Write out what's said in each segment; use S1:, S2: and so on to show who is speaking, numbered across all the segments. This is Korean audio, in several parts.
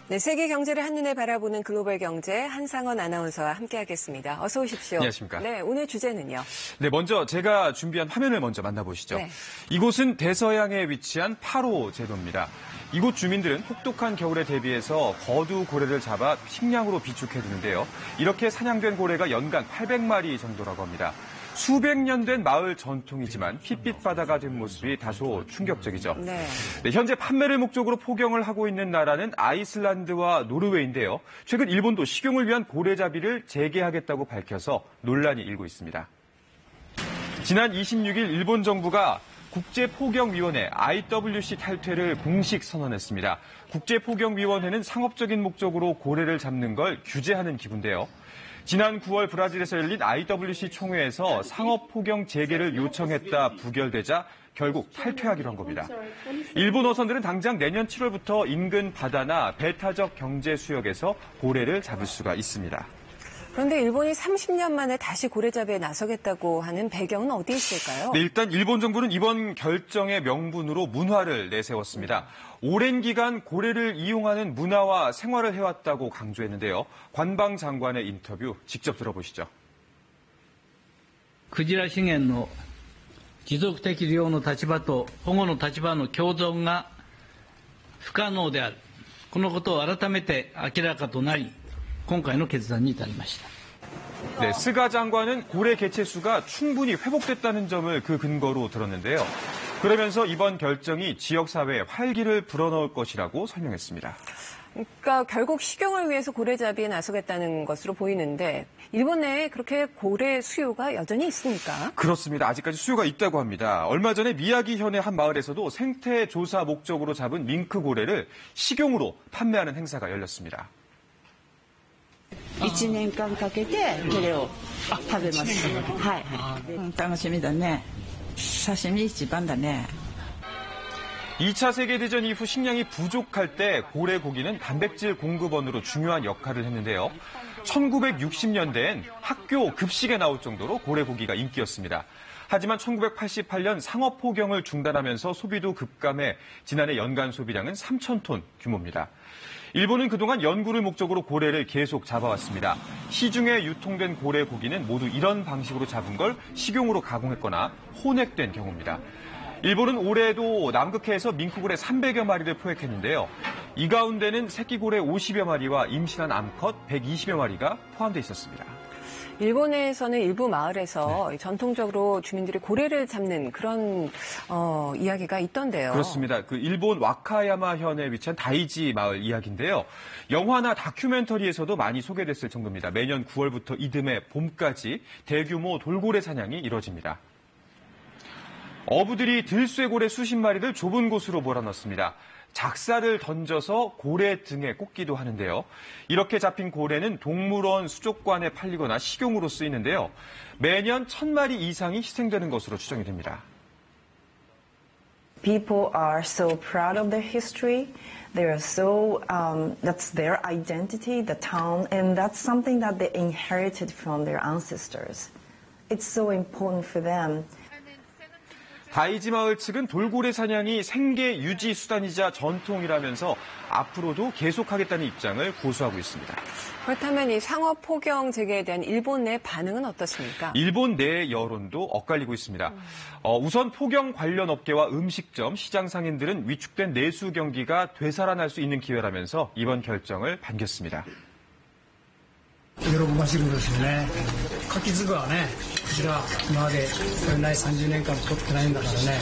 S1: 네, 세계 경제를 한눈에 바라보는 글로벌 경제 한상헌 아나운서와 함께하겠습니다. 어서 오십시오.
S2: 안녕하십니까.
S1: 네, 오늘 주제는요.
S2: 네, 먼저 제가 준비한 화면을 먼저 만나보시죠. 네. 이곳은 대서양에 위치한 파로 제도입니다. 이곳 주민들은 혹독한 겨울에 대비해서 거두 고래를 잡아 식량으로 비축해두는데요. 이렇게 사냥된 고래가 연간 800마리 정도라고 합니다. 수백 년 된 마을 전통이지만 핏빛 바다가 된 모습이 다소 충격적이죠.
S1: 네,
S2: 현재 판매를 목적으로 포경을 하고 있는 나라는 아이슬란드와 노르웨이인데요. 최근 일본도 식용을 위한 고래잡이를 재개하겠다고 밝혀서 논란이 일고 있습니다. 지난 26일 일본 정부가 국제포경위원회 IWC 탈퇴를 공식 선언했습니다. 국제포경위원회는 상업적인 목적으로 고래를 잡는 걸 규제하는 기구인데요. 지난 9월 브라질에서 열린 IWC 총회에서 상업포경 재개를 요청했다 부결되자 결국 탈퇴하기로 한 겁니다. 일본 어선들은 당장 내년 7월부터 인근 바다나 배타적 경제 수역에서 고래를 잡을 수가 있습니다.
S1: 그런데 일본이 30년 만에 다시 고래잡이에 나서겠다고 하는 배경은 어디 있을까요?
S2: 네, 일단 일본 정부는 이번 결정의 명분으로 문화를 내세웠습니다. 오랜 기간 고래를 이용하는 문화와 생활을 해왔다고 강조했는데요. 관방장관의 인터뷰 직접 들어보시죠.
S3: クジラ資源の持続的利用の立場と保護の立場の共存が不可能である。このことを改めて明らかとなり、今回の決断に至りました。
S2: 네, 스가 장관은 고래 개체수가 충분히 회복됐다는 점을 그 근거로 들었는데요. 그러면서 이번 결정이 지역사회에 활기를 불어넣을 것이라고 설명했습니다.
S1: 그러니까 결국 식용을 위해서 고래잡이에 나서겠다는 것으로 보이는데 일본 내에 그렇게 고래 수요가 여전히 있습니까?
S2: 그렇습니다. 아직까지 수요가 있다고 합니다. 얼마 전에 미야기현의 한 마을에서도 생태 조사 목적으로 잡은 밍크 고래를 식용으로 판매하는 행사가 열렸습니다.
S4: 1年間かけてこれを食べます。はい。楽しみだね。刺身一番だね.
S2: 2차 세계대전 이후 식량이 부족할 때 고래 고기는 단백질 공급원으로 중요한 역할을 했는데요. 1960년대엔 학교 급식에 나올 정도로 고래 고기가 인기였습니다. 하지만 1988년 상업 포경을 중단하면서 소비도 급감해 지난해 연간 소비량은 3,000톤 규모입니다. 일본은 그동안 연구를 목적으로 고래를 계속 잡아왔습니다. 시중에 유통된 고래 고기는 모두 이런 방식으로 잡은 걸 식용으로 가공했거나 혼액된 경우입니다. 일본은 올해도 남극해에서 밍크고래 300여 마리를 포획했는데요. 이 가운데는 새끼고래 50여 마리와 임신한 암컷 120여 마리가 포함되어 있었습니다.
S1: 일본 내에서는 일부 마을에서 전통적으로 주민들이 고래를 잡는 그런 이야기가 있던데요.
S2: 그렇습니다. 그 일본 와카야마현에 위치한 다이지 마을 이야기인데요. 영화나 다큐멘터리에서도 많이 소개됐을 정도입니다. 매년 9월부터 이듬해 봄까지 대규모 돌고래 사냥이 이뤄집니다. 어부들이 들쇠고래 수십 마리를 좁은 곳으로 몰아넣습니다. 작사를 던져서 고래 등에 꽂기도 하는데요. 이렇게 잡힌 고래는 동물원 수족관에 팔리거나 식용으로 쓰이는데요. 매년 1,000마리 이상이 희생되는 것으로 추정이 됩니다.
S5: People are so proud of their history. They are so, that's their identity, the town, and that's something that they inherited from their ancestors. It's so important for them.
S2: 다이지 마을 측은 돌고래 사냥이 생계 유지 수단이자 전통이라면서 앞으로도 계속하겠다는 입장을 고수하고 있습니다.
S1: 그렇다면 이 상업 포경 재개에 대한 일본 내 반응은 어떻습니까?
S2: 일본 내 여론도 엇갈리고 있습니다. 우선 포경 관련 업계와 음식점, 시장 상인들은 위축된 내수 경기가 되살아날 수 있는 기회라면서 이번 결정을 반겼습니다.
S6: 喜ばしいことですよね。カキズグはね、こちら今までこれない30年間取ってないんだからね。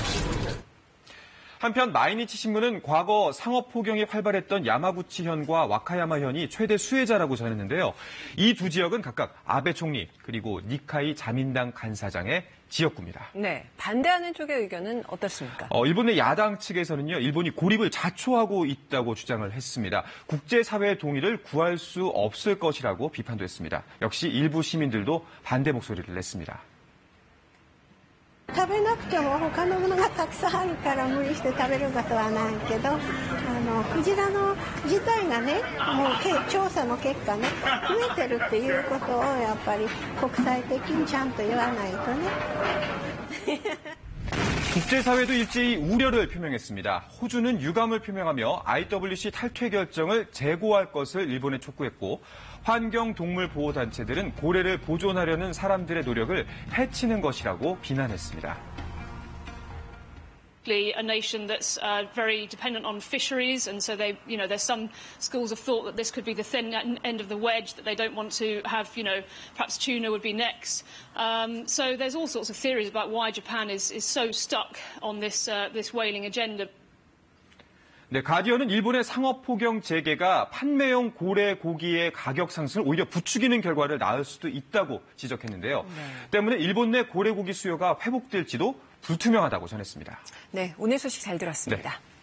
S2: 한편 마이니치 신문은 과거 상업 포경이 활발했던 야마구치현과 와카야마현이 최대 수혜자라고 전했는데요. 이 두 지역은 각각 아베 총리 그리고 니카이 자민당 간사장의 지역구입니다.
S1: 네, 반대하는 쪽의 의견은 어떻습니까?
S2: 일본의 야당 측에서는요, 일본이 고립을 자초하고 있다고 주장을 했습니다. 국제사회의 동의를 구할 수 없을 것이라고 비판도 했습니다. 역시 일부 시민들도 반대 목소리를 냈습니다.
S7: 食べなくても他のものがたくさんあるから無理して食べることはないけど、クジラの自体がね、もう調査の結果ね、増えてるっていうことをやっぱり国際的にちゃんと言わないとね。
S2: 국제사회도 일제히 우려를 표명했습니다. 호주는 유감을 표명하며 IWC 탈퇴 결정을 재고할 것을 일본에 촉구했고 환경동물보호단체들은 고래를 보존하려는 사람들의 노력을 해치는 것이라고 비난했습니다.
S8: A nation that's very dependent on fisheries, and so there's some schools of thought that this could be the thin end of the wedge, that they don't want to have, perhaps tuna would be next. So there's all sorts of theories about why Japan is so stuck on this whaling agenda.
S2: 네, 가디언은 일본의 상업폭영 재개가 판매용 고래 고기의 가격 상승을 오히려 부추기는 결과를 낳을 수도 있다고 지적했는데요. 때문에 일본 내 고래 고기 수요가 회복될지도 불투명하다고 전했습니다.
S1: 네, 오늘 소식 잘 들었습니다.
S2: 네.